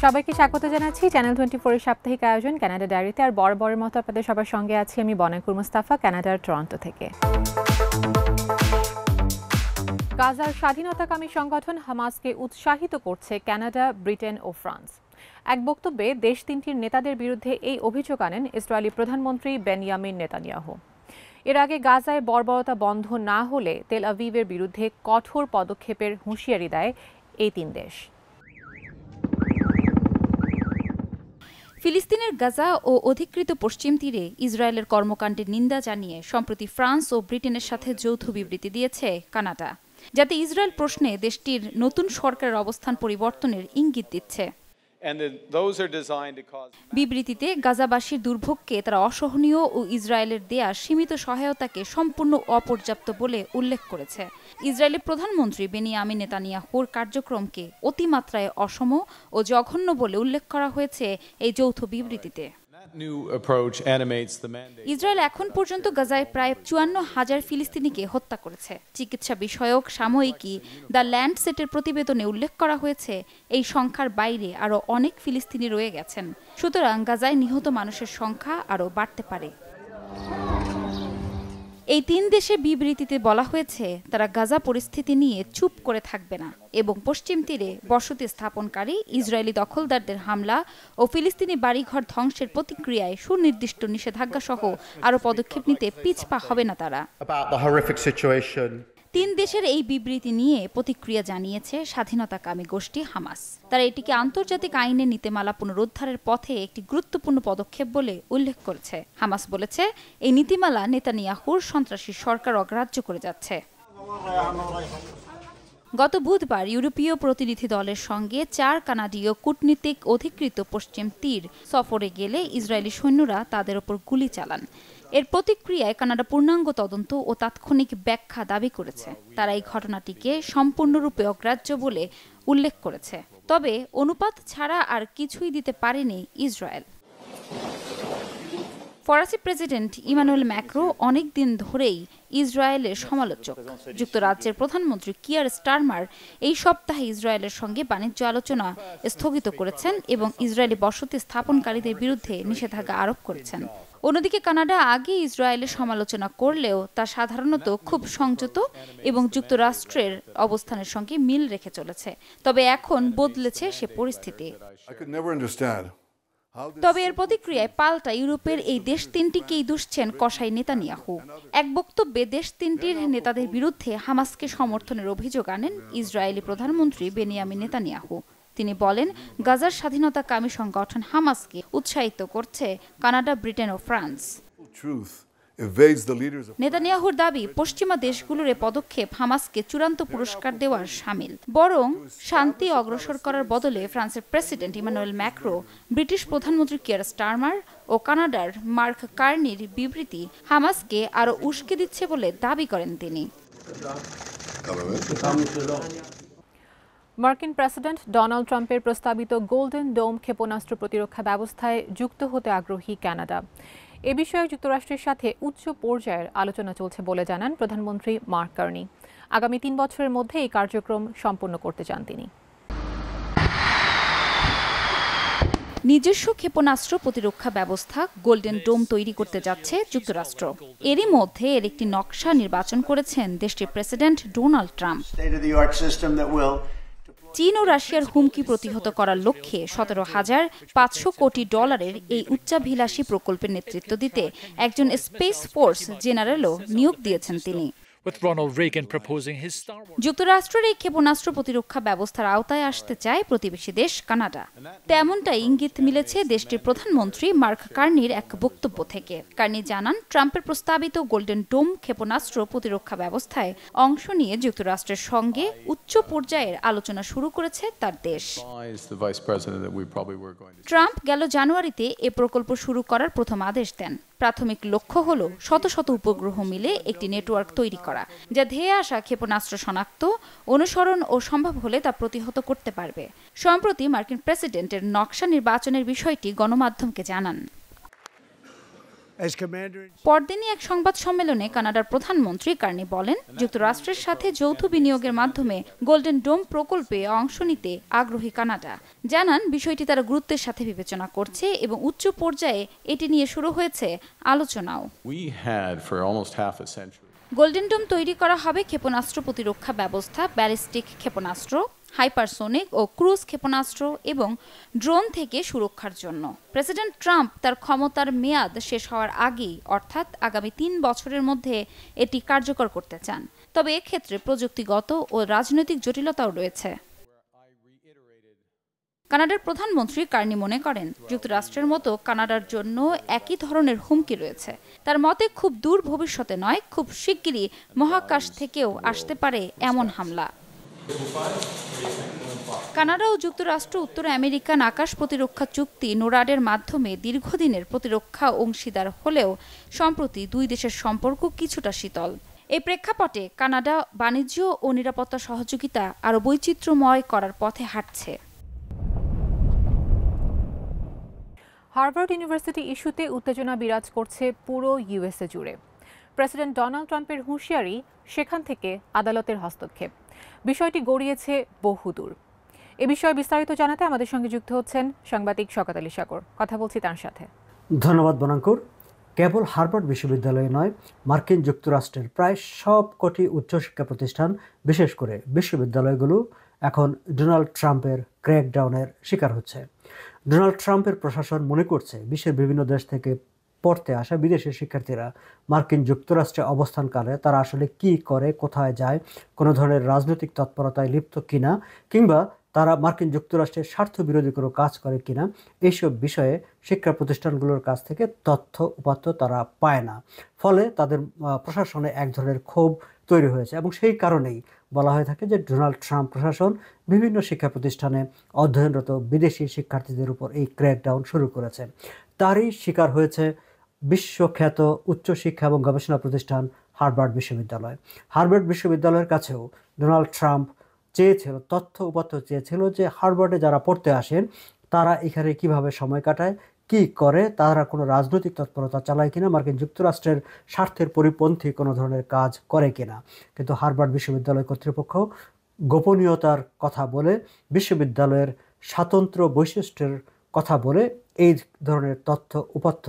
সবাইকে স্বাগত জানাচ্ছি চ্যানেল 24 এর সাপ্তাহিক আয়োজন কানাডা ডায়েরিতে। আর বরাবরের মতো আপনাদের সবার সঙ্গে আছি আমি বনাকুর মুস্তাফা, কানাডার টরন্টো থেকে। গাজার স্বাধীনতাকামী সংগঠন হামাসকে উৎসাহিত করছে কানাডা, ব্রিটেন ও ফ্রান্স। এক বক্তব্যে দেশ তিনটির নেতাদের বিরুদ্ধে এই অভিযোগ আনেন ইসরায়েলি প্রধানমন্ত্রী বেনিয়ামিন নেতানিয়াহু। এর আগে গাজায় বর্বরতা বন্ধ না হলে তেল আভিভের বিরুদ্ধে কঠোর পদক্ষেপের হুঁশিয়ারি দেয় এই তিন দেশ। ফিলিস্তিনের গাজা ও অধিকৃত পশ্চিম তীরে ইসরায়েলের কর্মকাণ্ডের নিন্দা জানিয়ে সম্প্রতি ফ্রান্স ও ব্রিটেনের সাথে যৌথ বিবৃতি দিয়েছে কানাডা, যাতে ইসরায়েল প্রশ্নে দেশটির নতুন সরকারের অবস্থান পরিবর্তনের ইঙ্গিত দিচ্ছে। বিবৃতিতে গাজাবাসীর দুর্ভোগকে তারা অসহনীয় ও ইসরায়েলের দেয়া সীমিত সহায়তাকে সম্পূর্ণ অপর্যাপ্ত বলে উল্লেখ করেছে। ইসরায়েলি প্রধানমন্ত্রী বেনিয়ামিন নেতানিয়াহুর কার্যক্রমকে অতিমাত্রায় অসম ও জঘন্য বলে উল্লেখ করা হয়েছে এই যৌথ বিবৃতিতে। ইসরায়েল এখন পর্যন্ত গাজায় প্রায় ৫৪,০০০ ফিলিস্তিনিকে হত্যা করেছে। চিকিৎসা বিষয়ক সাময়িকী দ্য ল্যান্ডসেটের প্রতিবেদনে উল্লেখ করা হয়েছে এই সংখ্যার বাইরে আরও অনেক ফিলিস্তিনি রয়ে গেছেন। সুতরাং গাজায় নিহত মানুষের সংখ্যা আরও বাড়তে পারে। এই তিন দেশের বিবৃতিতে বলা হয়েছে তারা গাজা পরিস্থিতি নিয়ে চুপ করে থাকবে না এবং পশ্চিম তীরে বসতি স্থাপনকারী ইসরায়েলি দখলদারদের হামলা ও ফিলিস্তিনি বাড়িঘর ধ্বংসের প্রতিক্রিয়ায় সুনির্দিষ্ট নিষেধাজ্ঞা সহ আরও পদক্ষেপ নিতে পিছপা হবে না তারা। তিন দেশের এই বিবৃতি নিয়ে প্রতিক্রিয়া জানিয়েছে স্বাধীনতাকামী গোষ্ঠী হামাস। তারা এটিকে আন্তর্জাতিক আইনের নীতিমালা পুনরুদ্ধারের পথে একটি গুরুত্বপূর্ণ পদক্ষেপ বলে উল্লেখ করেছে। হামাস বলেছে এই নীতিমালা নেতানিয়াহুর সন্ত্রাসী সরকার অগ্রাহ্য করে যাচ্ছে। গত বুধবার ইউরোপীয় প্রতিনিধি দলের সঙ্গে ৪ কানাডীয় কূটনীতিক অধিকৃত পশ্চিম তীর সফরে গেলে ইসরায়েলি সৈন্যরা তাদের ওপর গুলি চালান। এর প্রতিক্রিয়ায় কানাডা পূর্ণাঙ্গ তদন্ত ও তাৎক্ষণিক ব্যাখ্যা দাবি করেছে। তারা এই ঘটনাটিকে সম্পূর্ণরূপে অগ্রাহ্য বলে উল্লেখ করেছে। তবে অনুপাত ছাড়া আর কিছুই দিতে পারেনি ইসরায়েল। ফরাসি প্রেসিডেন্ট ইমানুয়েল ম্যাক্রো অনেক দিন ধরেই ইসরায়েলের সমালোচক। যুক্তরাজ্যের প্রধানমন্ত্রী কিয়ার স্টারমার এই সপ্তাহে ইসরায়েলের সঙ্গে বাণিজ্য আলোচনা স্থগিত করেছেন এবং ইসরায়েলি বসতি স্থাপনকারীদের বিরুদ্ধে নিষেধাজ্ঞা আরোপ করেছেন। অন্যদিকে কানাডা আগে ইসরায়েলের সমালোচনা করলেও তা সাধারণত খুব সংযত এবং যুক্তরাষ্ট্রের অবস্থানের সঙ্গে মিল রেখে চলেছে। তবে এখন বদলেছে সে পরিস্থিতি। তবে এর প্রতিক্রিয়ায় পাল্টা ইউরোপের এই দেশ তিনটিকেই দুষছেন কসাই নেতানিয়াহু। এক বক্তব্যে দেশ তিনটির নেতাদের বিরুদ্ধে হামাসকে সমর্থনের অভিযোগ আনেন ইসরায়েলি প্রধানমন্ত্রী বেনিয়ামিন নেতানিয়াহু। তিনি বলেন, গাজার স্বাধীনতাকামী সংগঠন হামাসকে উৎসাহিত করছে কানাডা, ব্রিটেন ও ফ্রান্স। নেতানিয়াহুর দাবি, পশ্চিমা দেশগুলোর এ পদক্ষেপ হামাসকে চূড়ান্ত পুরস্কার দেওয়ার শামিল। বরং শান্তি অগ্রসর করার বদলে ফ্রান্সের প্রেসিডেন্ট ইমানুয়েল ম্যাক্রো, ব্রিটিশ প্রধানমন্ত্রী কিয়ার স্টারমার ও কানাডার মার্ক কার্নির বিবৃতি হামাসকে আরও উস্কে দিচ্ছে বলে দাবি করেন তিনি। মার্কিন প্রেসিডেন্ট ডোনাল্ড ট্রাম্পের প্রস্তাবিত গোল্ডেন ডোম ক্ষেপণাস্ত্র প্রতিরক্ষা ব্যবস্থায় যুক্ত হতে আগ্রহী কানাডা। এ বিষয়ে যুক্তরাষ্ট্রের সাথে উচ্চ পর্যায়ের আলোচনা চলছে বলে জানান প্রধানমন্ত্রী মার্ক কার্নি। আগামী ৩ বছরের মধ্যে এই কার্যক্রম সম্পন্ন করতে চান তিনি। নিজস্ব ক্ষেপণাস্ত্র প্রতিরক্ষা ব্যবস্থা গোল্ডেন ডোম তৈরি করতে যাচ্ছে যুক্তরাষ্ট্র। এরই মধ্যে এর একটি নকশা নির্বাচন করেছেন দেশটির প্রেসিডেন্ট ডোনাল্ড ট্রাম্প। চীন ও রাশিয়ার হুমকি প্রতিহত করার লক্ষ্যে ১৭,৫০০ কোটি ডলারের এই উচ্চাভিলাষী প্রকল্পের নেতৃত্ব দিতে একজন স্পেস ফোর্স জেনারেলও নিয়োগ দিয়েছেন তিনি। যুক্তরাষ্ট্রের এই ক্ষেপণাস্ত্র প্রতিরক্ষা ব্যবস্থার আওতায় আসতে চায় প্রতিবেশী দেশ কানাডা। তেমনটাই ইঙ্গিত মিলেছে দেশটির প্রধানমন্ত্রী মার্ক কার্নির এক বক্তব্য থেকে। কার্নি জানান, ট্রাম্পের প্রস্তাবিত গোল্ডেন ডোম ক্ষেপণাস্ত্র প্রতিরক্ষা ব্যবস্থায় অংশ নিয়ে যুক্তরাষ্ট্রের সঙ্গে উচ্চ পর্যায়ের আলোচনা শুরু করেছে তার দেশ। ট্রাম্প গেল জানুয়ারিতে এ প্রকল্প শুরু করার প্রথম আদেশ দেন। প্রাথমিক লক্ষ্য হল শত শত উপগ্রহ মিলে একটি নেটওয়ার্ক তৈরি করা, যা ধেয়ে আসা ক্ষেপণাস্ত্র শনাক্ত, অনুসরণ ও সম্ভব হলে তা প্রতিহত করতে পারবে। সম্প্রতি মার্কিন প্রেসিডেন্টের নকশা নির্বাচনের বিষয়টি গণমাধ্যমকে জানান। পরদিনই এক সংবাদ সম্মেলনে কানাডার প্রধানমন্ত্রী কার্নি বলেন, যুক্তরাষ্ট্রের সাথে যৌথ বিনিয়োগের মাধ্যমে গোল্ডেন ডোম প্রকল্পে অংশ নিতে আগ্রহী কানাডা। জানান বিষয়টি তারা গুরুত্বের সাথে বিবেচনা করছে এবং উচ্চ পর্যায়ে এটি নিয়ে শুরু হয়েছে আলোচনাও। গোল্ডেন ডোম তৈরি করা হবে ক্ষেপণাস্ত্র প্রতিরক্ষা ব্যবস্থা, ব্যালিস্টিক ক্ষেপণাস্ত্র, হাইপারসোনিক ও ক্রুজ ক্ষেপণাস্ত্র এবং ড্রোন থেকে সুরক্ষার জন্য। প্রেসিডেন্ট ট্রাম্প তার ক্ষমতার মেয়াদ শেষ হওয়ার আগেই অর্থাৎ আগামী ৩ বছরের মধ্যে এটি কার্যকর করতে চান। তবে এক্ষেত্রে প্রযুক্তিগত ও রাজনৈতিক জটিলতাও রয়েছে। কানাডার প্রধানমন্ত্রী কার্নি মনে করেন, যুক্তরাষ্ট্রের মতো কানাডার জন্য একই ধরনের হুমকি রয়েছে। তার মতে খুব দূর ভবিষ্যতে নয়, খুব শিগগিরই মহাকাশ থেকেও আসতে পারে এমন হামলা। কানাডা ও যুক্তরাষ্ট্র উত্তর আমেরিকান আকাশ প্রতিরক্ষা চুক্তি নোরাডের মাধ্যমে দীর্ঘদিনের প্রতিরক্ষা অংশীদার হলেও সম্প্রতি দুই দেশের সম্পর্ক কিছুটা শীতল। এই প্রেক্ষাপটে কানাডা বাণিজ্য ও নিরাপত্তা সহযোগিতা আরও বৈচিত্র্যময় করার পথে হাঁটছে। হার্ভার্ড ইউনিভার্সিটি ইস্যুতে উত্তেজনা বিরাজ করছে পুরো ইউএসএ জুড়ে। প্রেসিডেন্ট ডোনাল্ড ট্রাম্পের হুঁশিয়ারি, সেখান থেকে আদালতের হস্তক্ষেপ, বিষয়টি গড়িয়েছে বহুদূর। এ বিষয়ে বিস্তারিত জানাতে আমাদের সঙ্গে যুক্ত হচ্ছেন সাংবাদিক শওকত আলী সাগর। কথা বলছি তার সাথে। ধন্যবাদ বনাঙ্কুর। কেবল হার্ভার্ড বিশ্ববিদ্যালয় নয়, মার্কিন যুক্তরাষ্ট্রের প্রায় সবকটি উচ্চশিক্ষা প্রতিষ্ঠান, বিশেষ করে বিশ্ববিদ্যালয়গুলো এখন ডোনাল্ড ট্রাম্পের ক্র্যাকডাউনের শিকার হচ্ছে। ডোনাল্ড ট্রাম্পের প্রশাসন মনে করছে বিশ্বের বিভিন্ন দেশ থেকে পড়তে আসা বিদেশি শিক্ষার্থীরা মার্কিন যুক্তরাষ্ট্রে অবস্থানকালে তারা আসলে কি করে, কোথায় যায়, কোনো ধরনের রাজনৈতিক তৎপরতায় লিপ্ত কিনা, কিংবা তারা মার্কিন যুক্তরাষ্ট্রের স্বার্থ বিরোধী কোনো কাজ করে কিনা, এইসব বিষয়ে শিক্ষা প্রতিষ্ঠানগুলোর কাছ থেকে তথ্য উপাত্ত তারা পায় না। ফলে তাদের প্রশাসনে এক ধরনের ক্ষোভ তৈরি হয়েছে এবং সেই কারণেই বলা হয়ে থাকে যে ডোনাল্ড ট্রাম্প প্রশাসন বিভিন্ন শিক্ষা প্রতিষ্ঠানে অধ্যয়নরত বিদেশি শিক্ষার্থীদের উপর এই ক্র্যাকডাউন শুরু করেছে। তারই শিকার হয়েছে বিশ্বখ্যাত উচ্চশিক্ষা এবং গবেষণা প্রতিষ্ঠান হার্ভার্ড বিশ্ববিদ্যালয়। হার্ভার্ড বিশ্ববিদ্যালয়ের কাছেও ডোনাল্ড ট্রাম্প চেয়েছিল, তথ্য উপাত্ত চেয়েছিল যে হার্ভার্ডে যারা পড়তে আসেন তারা এখানে কিভাবে সময় কাটায়, কি করে, তারা কোনো রাজনৈতিক তৎপরতা চালায় কিনা, মার্কিন যুক্তরাষ্ট্রের স্বার্থের পরিপন্থী কোনো ধরনের কাজ করে কিনা। কিন্তু হার্ভার্ড বিশ্ববিদ্যালয় কর্তৃপক্ষ গোপনীয়তার কথা বলে, বিশ্ববিদ্যালয়ের স্বাতন্ত্র্য বৈশিষ্ট্যের কথা বলে এই ধরনের তথ্য উপাত্ত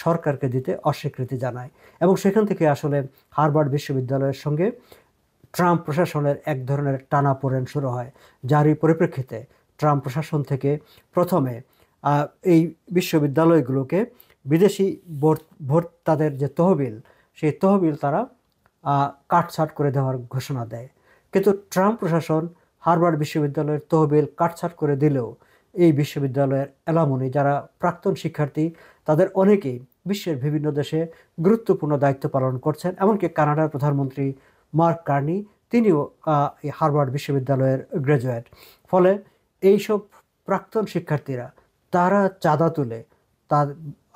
সরকারকে দিতে অস্বীকৃতি জানায় এবং সেখান থেকে আসলে হার্ভার্ড বিশ্ববিদ্যালয়ের সঙ্গে ট্রাম্প প্রশাসনের এক ধরনের টানাপোড়েন শুরু হয়, যারই পরিপ্রেক্ষিতে ট্রাম্প প্রশাসন থেকে প্রথমে এই বিশ্ববিদ্যালয়গুলোকে বিদেশি ভোক্তাদের যে তহবিল, সেই তহবিল তারা কাটছাঁট করে দেওয়ার ঘোষণা দেয়। কিন্তু ট্রাম্প প্রশাসন হার্ভার্ড বিশ্ববিদ্যালয়ের তহবিল কাটছাঁট করে দিলেও এই বিশ্ববিদ্যালয়ের অ্যালামনি যারা প্রাক্তন শিক্ষার্থী, তাদের অনেকেই বিশ্বের বিভিন্ন দেশে গুরুত্বপূর্ণ দায়িত্ব পালন করছেন। এমনকি কানাডার প্রধানমন্ত্রী মার্ক কার্নি, তিনিও হার্ভার্ড বিশ্ববিদ্যালয়ের গ্র্যাজুয়েট। ফলে এইসব প্রাক্তন শিক্ষার্থীরা তারা চাঁদা তুলে তার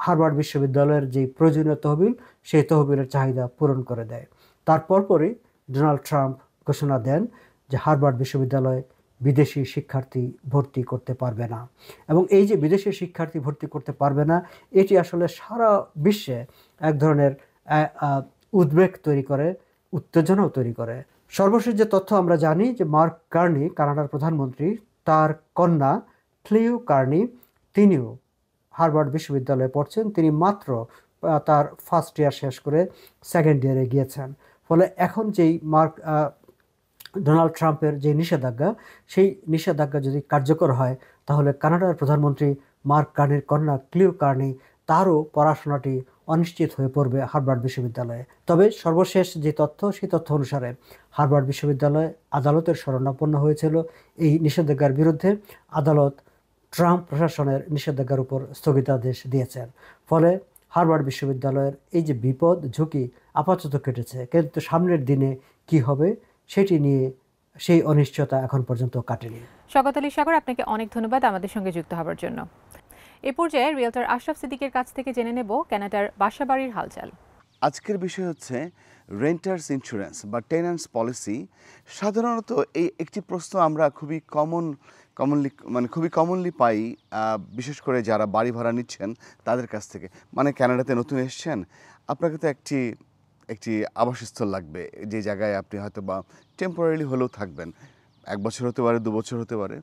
হার্ভার্ড বিশ্ববিদ্যালয়ের যে প্রয়োজনীয় তহবিল, সেই তহবিলের চাহিদা পূরণ করে দেয়। তার পরপরই ডোনাল্ড ট্রাম্প ঘোষণা দেন যে হার্ভার্ড বিশ্ববিদ্যালয় বিদেশি শিক্ষার্থী ভর্তি করতে পারবে না। এবং এই যে বিদেশি শিক্ষার্থী ভর্তি করতে পারবে না, এটি আসলে সারা বিশ্বে এক ধরনের উদ্বেগ তৈরি করে, উত্তেজনাও তৈরি করে। সর্বশেষ যে তথ্য আমরা জানি যে মার্ক কার্নি, কানাডার প্রধানমন্ত্রী, তার কন্যা ক্লিও কার্নি, তিনিও হার্ভার্ড বিশ্ববিদ্যালয়ে পড়ছেন। তিনি মাত্র তার ফার্স্ট ইয়ার শেষ করে সেকেন্ড ইয়ারে গিয়েছেন। ফলে এখন যেই ডোনাল্ড ট্রাম্পের যে নিষেধাজ্ঞা, সেই নিষেধাজ্ঞা যদি কার্যকর হয় তাহলে কানাডার প্রধানমন্ত্রী মার্ক কার্নির কন্যা ক্লিও কার্নি, তারও পড়াশোনাটি অনিশ্চিত হয়ে পড়বে হার্ভার্ড বিশ্ববিদ্যালয়ে। তবে সর্বশেষ যে তথ্য, সেই তথ্য অনুসারে হার্ভার্ড বিশ্ববিদ্যালয় আদালতের শরণাপন্ন হয়েছিল এই নিষেধাজ্ঞার বিরুদ্ধে। আদালত ট্রাম্প প্রশাসনের নিষেধাজ্ঞার উপর স্থগিতাদেশ দিয়েছেন। ফলে হার্ভার্ড বিশ্ববিদ্যালয়ের এই যে বিপদ ঝুঁকি আপাতত কেটেছে, কিন্তু সামনের দিনে কি হবে সেটি নিয়ে সেই অনিশ্চয়তা এখন পর্যন্ত কাটেনি। শওকত আলী সাগর, আপনাকে অনেক ধন্যবাদ আমাদের সঙ্গে যুক্ত হওয়ার জন্য। এ পর্যায়ে রিয়েলটর আশরাফ সিদ্দিকের কাছ থেকে জেনে নেব কানাডার বাসাবাড়ির হালচাল। আজকের বিষয় হচ্ছে রেন্টার্স ইন্স্যুরেন্স বা টেন্যান্টস পলিসি। সাধারণত এই একটি প্রশ্ন আমরা খুবই কমন মানে খুবই কমনলি পাই, বিশেষ করে যারা বাড়ি ভাড়া নিচ্ছেন তাদের কাছ থেকে। মানে কানাডাতে নতুন এসেছেন, আপনাকে তো একটি আবাসস্থল লাগবে, যে জায়গায় আপনি হয়তো বা টেম্পোরারিলি হলেও থাকবেন, 1 বছর হতে পারে, 2 বছর হতে পারে।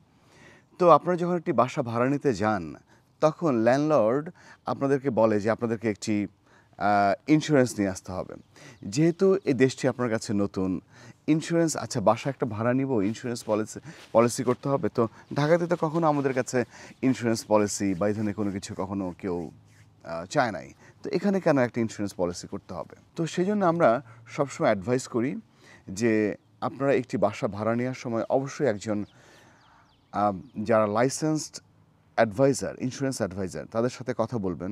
তো আপনারা যখন একটি বাসা ভাড়া নিতে যান, তখন ল্যান্ডলর্ড আপনাদেরকে বলে যে আপনাদেরকে একটি ইন্স্যুরেন্স নিয়ে আসতে হবে। যেহেতু এই দেশটি আপনার কাছে নতুন, ইন্স্যুরেন্স, আচ্ছা বাসা একটা ভাড়া নিব, ইন্স্যুরেন্স পলিসি করতে হবে। তো ঢাকাতে তো কখনো আমাদের কাছে ইন্স্যুরেন্স পলিসি বা এই ধরনের কোনো কিছু কখনো কেউ চায় নাই। তো এখানে কেন একটা ইন্স্যুরেন্স পলিসি করতে হবে? তো সেই জন্য আমরা সবসময় অ্যাডভাইস করি যে আপনারা একটি বাসা ভাড়া নেওয়ার সময় অবশ্যই একজন যারা লাইসেন্সড অ্যাডভাইজার, ইন্স্যুরেন্স অ্যাডভাইজার, তাদের সাথে কথা বলবেন,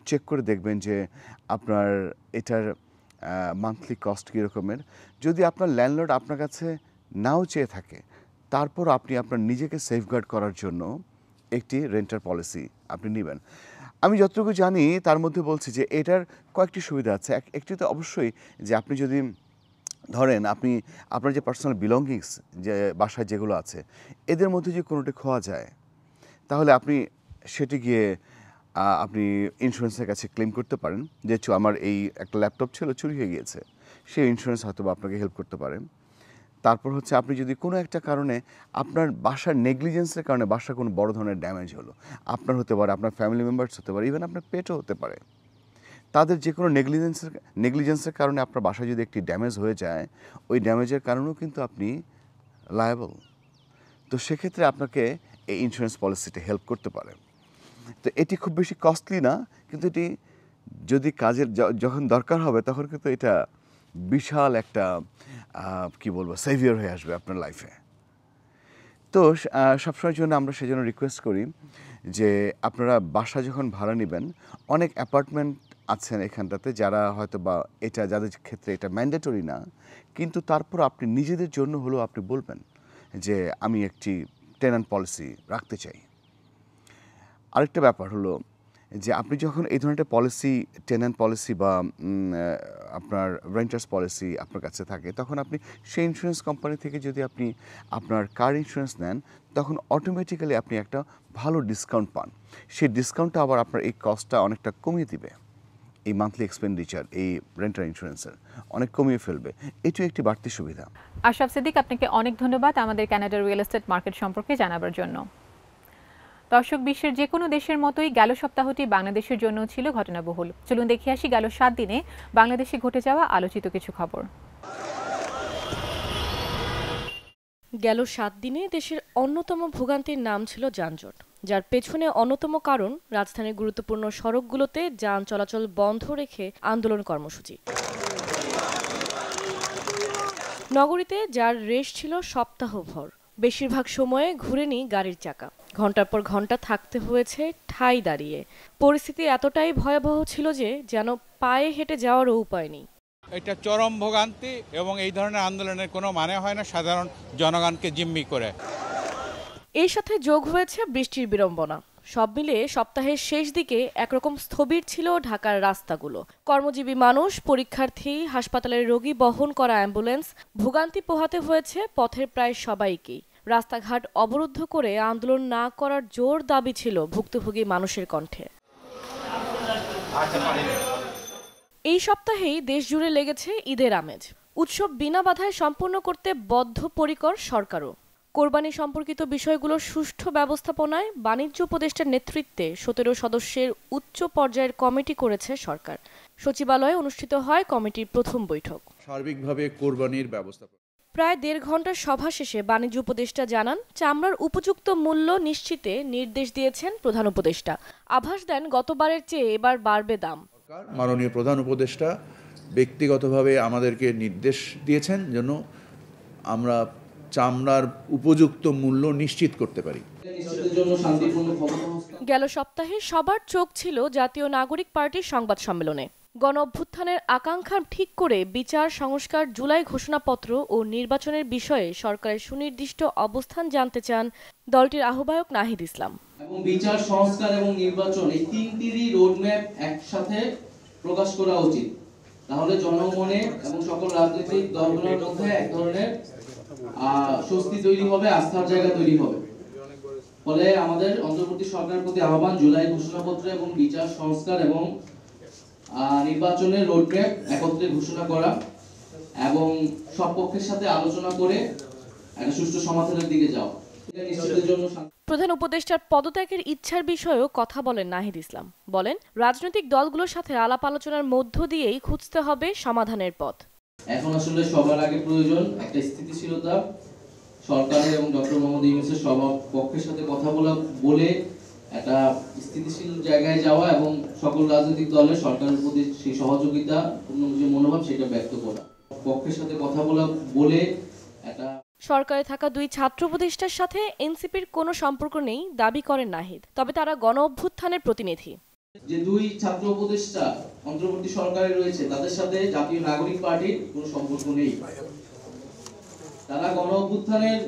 চেক করে দেখবেন যে আপনার এটার মান্থলি কস্ট কী রকমের। যদি আপনার ল্যান্ডলর্ড আপনার কাছে নাও চেয়ে থাকে, তারপর আপনি আপনার নিজেকে সেফগার্ড করার জন্য একটি রেন্টার পলিসি আপনি নেবেন। আমি যতটুকু জানি তার মধ্যে বলছি যে এটার কয়েকটি সুবিধা আছে। একটি তো অবশ্যই যে আপনি যদি ধরেন আপনি আপনার যে পার্সোনাল বিলঙ্গিংস যে বাসায় যেগুলো আছে, এদের মধ্যে যদি কোনোটি খোয়া যায়, তাহলে আপনি সেটি গিয়ে আপনি ইন্স্যুরেন্সের কাছে ক্লেম করতে পারেন যে আমার এই একটা ল্যাপটপ ছিল, চুরি হয়ে গিয়েছে, সেই ইন্স্যুরেন্স হয়তো বা আপনাকে হেল্প করতে পারে। তারপর হচ্ছে আপনি যদি কোনো একটা কারণে আপনার বাসার নেগলিজেন্সের কারণে বাসার কোনো বড় ধরনের ড্যামেজ হলো, আপনার হতে পারে, আপনার ফ্যামিলি মেম্বার্স হতে পারে, ইভেন আপনার পেটও হতে পারে, তাদের যে কোনো নেগলিজেন্সের কারণে আপনার বাসায় যদি একটি ড্যামেজ হয়ে যায়, ওই ড্যামেজের কারণেও কিন্তু আপনি লায়াবল। তো সেক্ষেত্রে আপনাকে এই ইন্স্যুরেন্স পলিসিটা হেল্প করতে পারে। তো এটি খুব বেশি কস্টলি না, কিন্তু এটি যদি কাজের যখন দরকার হবে তখন কিন্তু এটা বিশাল একটা কি বলবো সেভিয়ার হয়ে আসবে আপনার লাইফে। তো সবসময়ের জন্য আমরা সেজন্য রিকোয়েস্ট করি যে আপনারা বাসা যখন ভাড়া নেবেন, অনেক অ্যাপার্টমেন্ট আছেন এখানটাতে যারা হয়তো বা এটা যাদের ক্ষেত্রে এটা ম্যান্ডেটরি না, কিন্তু তারপর আপনি নিজেদের জন্য হলেও আপনি বলবেন যে আমি একটি টেন্যান্ট পলিসি রাখতে চাই। আরেকটা ব্যাপার হলো যে আপনি যখন এই ধরনের পলিসি, টেন্যান্ট পলিসি বা আপনার রেন্টার্স পলিসি আপনার কাছে থাকে, তখন আপনি সেই ইন্স্যুরেন্স কোম্পানি থেকে যদি আপনি আপনার কার ইন্স্যুরেন্স নেন, তখন অটোমেটিক্যালি আপনি একটা ভালো ডিসকাউন্ট পান। সেই ডিসকাউন্টটা আবার আপনার এই কস্টটা অনেকটা কমিয়ে দিবে, এই মান্থলি এক্সপেন্ডিচার এই রেন্টার ইন্স্যুরেন্সের অনেক কমিয়ে ফেলবে। এটিও একটি বাড়তি সুবিধা। আশরাফ সিদ্দিক, আপনাকে অনেক ধন্যবাদ আমাদের কানাডার রিয়েল এস্টেট মার্কেট সম্পর্কে জানাবার জন্য। দর্শক, বিশ্বের যে কোনো দেশের মতোই গেল সপ্তাহটি বাংলাদেশের জন্য ছিল ঘটনাবহুল। চলুন দেখে আসি গেল 7 দিনে বাংলাদেশে ঘটে যাওয়া আলোচিত কিছু খবর। গেল 7 দিনে দেশের অন্যতম ভোগান্তির নাম ছিল যানজট, যার পেছনে অন্যতম কারণ রাজধানীর গুরুত্বপূর্ণ সড়কগুলোতে যান চলাচল বন্ধ রেখে আন্দোলন কর্মসূচি। নগরীতে যার রেশ ছিল সপ্তাহভর, বেশিরভাগ সময়ে ঘুরেনি গাড়ির চাকা, ঘন্টার পর ঘন্টা থাকতে হয়েছে ঠাই দাঁড়িয়ে। পরিস্থিতি এতটাই ভয়াবহ ছিল যে যেন পায়ে হেঁটে যাওয়ারও উপায় নেই। এটা চরম ভোগান্তি এবং এই ধরনের আন্দোলনের কোনো মানে হয় না সাধারণ জনগণকে জিম্মি করে। এর সাথে যোগ হয়েছে বৃষ্টির বিড়ম্বনা। সব মিলিয়ে সপ্তাহের শেষ দিকে একরকম স্থবির ছিল ঢাকার রাস্তাগুলো। কর্মজীবী মানুষ, পরীক্ষার্থী, হাসপাতালের রোগী বহন করা অ্যাম্বুলেন্স, ভোগান্তি পোহাতে হয়েছে পথের প্রায় সবাইকেই। রাস্তাঘাট অবরুদ্ধ করে আন্দোলন না করার জোর দাবি ছিল ভুক্তভোগী মানুষের কণ্ঠে। এই সপ্তাহেই দেশজুড়ে লেগেছে ঈদের আমেজ। উৎসব বিনা বাধায় সম্পন্ন করতে বদ্ধপরিকর সরকারও। কোরবানি সম্পর্কিত বিষয়গুলোর সুষ্ঠু ব্যবস্থাপনায় বাণিজ্য উপদেষ্টার নেতৃত্বে 17 সদস্যের উচ্চ পর্যায়ের কমিটি করেছে সরকার। সচিবালয়ে অনুষ্ঠিত হয় কমিটির প্রথম বৈঠক। সার্বিকভাবে কোরবানির ব্যবস্থাপনা। প্রায় 1.5 ঘন্টার সভা শেষে বাণিজ্য উপদেষ্টা জানান, চামড়ার উপযুক্ত মূল্য নিশ্চিতে নির্দেশ দিয়েছেন প্রধান উপদেষ্টা। আভাস দেন গতবারের চেয়ে এবার বাড়বে দাম। মাননীয় প্রধান উপদেষ্টা ব্যক্তিগতভাবে আমাদেরকে নির্দেশ দিয়েছেন যেন আমরা চামড়ার উপযুক্ত মূল্য নিশ্চিত করতে পারি। গেল সপ্তাহে সবার চোখ ছিল জাতীয় নাগরিক পার্টির সংবাদ সম্মেলনে। গণ অভ্যুত্থানের আকাঙ্ক্ষা ঠিক করে বিচার সংস্কার, জুলাই ঘোষণাপত্র ও নির্বাচনের বিষয়ে সরকারের সুনির্দিষ্ট অবস্থান জানতে চান দলটির আহ্বায়ক নাহিদ ইসলাম। এবং বিচার সংস্কার এবং নির্বাচন এই তিনটিরই রোডম্যাপ একসাথে প্রকাশ করা উচিত, তাহলে জনমনে এবং সকল রাজনৈতিক দলগুলোর মধ্যে এক ধরনের স্বস্তি তৈরি হবে, আস্থার জায়গা তৈরি হবে। ফলে আমাদের অন্তর্বর্তী সরকারের প্রতি আহ্বান, জুলাই ঘোষণাপত্র এবং বিচার সংস্কার এবং নির্বাচনের রোডম্যাপ একত্রে ঘোষণা করা এবং সব পক্ষের সাথে আলোচনা করে একটা সুষ্ঠু সমাধানের দিকে যাওয়া। নিশ্চিতের জন্য প্রধান উপদেষ্টার পদত্যাগের ইচ্ছার বিষয়েও কথা বলেন নাহিদ ইসলাম। বলেন, রাজনৈতিক দলগুলোর সাথে আলাপ আলোচনার মধ্য দিয়েই খুঁজতে হবে সমাধানের পথ। এখন আসলে সবার আগে প্রয়োজন একটা স্থিতিশীলতা, সরকারের এবং ডক্টর মোহাম্মদ ইউনূসের সব পক্ষের সাথে কথা বলে একটা স্থিতিশীল জায়গায় যাওয়া এবং সকল রাজনৈতিক দলের সরকারের প্রতি সেই সহযোগিতা যে মনোভাব সেটা ব্যক্ত করা। পক্ষের সাথে কথা বলে একটা সরকারে থাকা দুই ছাত্র উপদেষ্টার সাথে এনসিপির কোনো সম্পর্ক নেই দাবি করেন নাহিদ। তবে তারা গণ অভ্যুত্থানের প্রতিনিধি। যে দুই ছাত্র উপদেষ্টা অন্তর্বর্তী সরকারে রয়েছে তাদের সাথে জাতীয় নাগরিক পার্টির কোনো সম্পর্ক নেই। তারা গণ অভ্যুত্থানের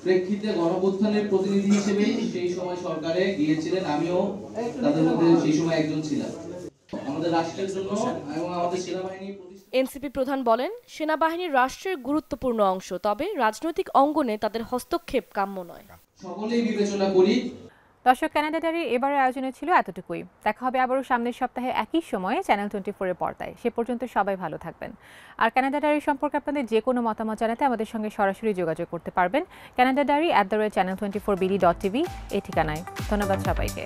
প্রেক্ষিতে গণ অভ্যুত্থানের প্রতিনিধি হিসেবে সেই সময় সরকারে গিয়েছিলেন, আমিও তাদের মধ্যে সেই সময় একজন ছিলাম। আমাদের রাষ্ট্রের জন্য এবং আমাদের সেনাবাহিনী এনসিপি প্রধান বলেন, সেনাবাহিনী রাষ্ট্রের গুরুত্বপূর্ণ অংশ, তবে রাজনৈতিক অঙ্গনে তাদের হস্তক্ষেপ কাম্য নয়। সকলেই বিবেচনা করি। দর্শক, কানাডা ডায়েরির এবারের আয়োজনে ছিল এতটুকুই। দেখা হবে আবারও সামনের সপ্তাহে একই সময়ে চ্যানেল 24-এর পর্দায়। সে পর্যন্ত সবাই ভালো থাকবেন। আর কানাডা ডায়েরি সম্পর্কে আপনাদের যে কোনো মতামত জানাতে আমাদের সঙ্গে সরাসরি যোগাযোগ করতে পারবেন কানাডা ডায়েরি @channel24bd.tv এই ঠিকানায়। ধন্যবাদ সবাইকে।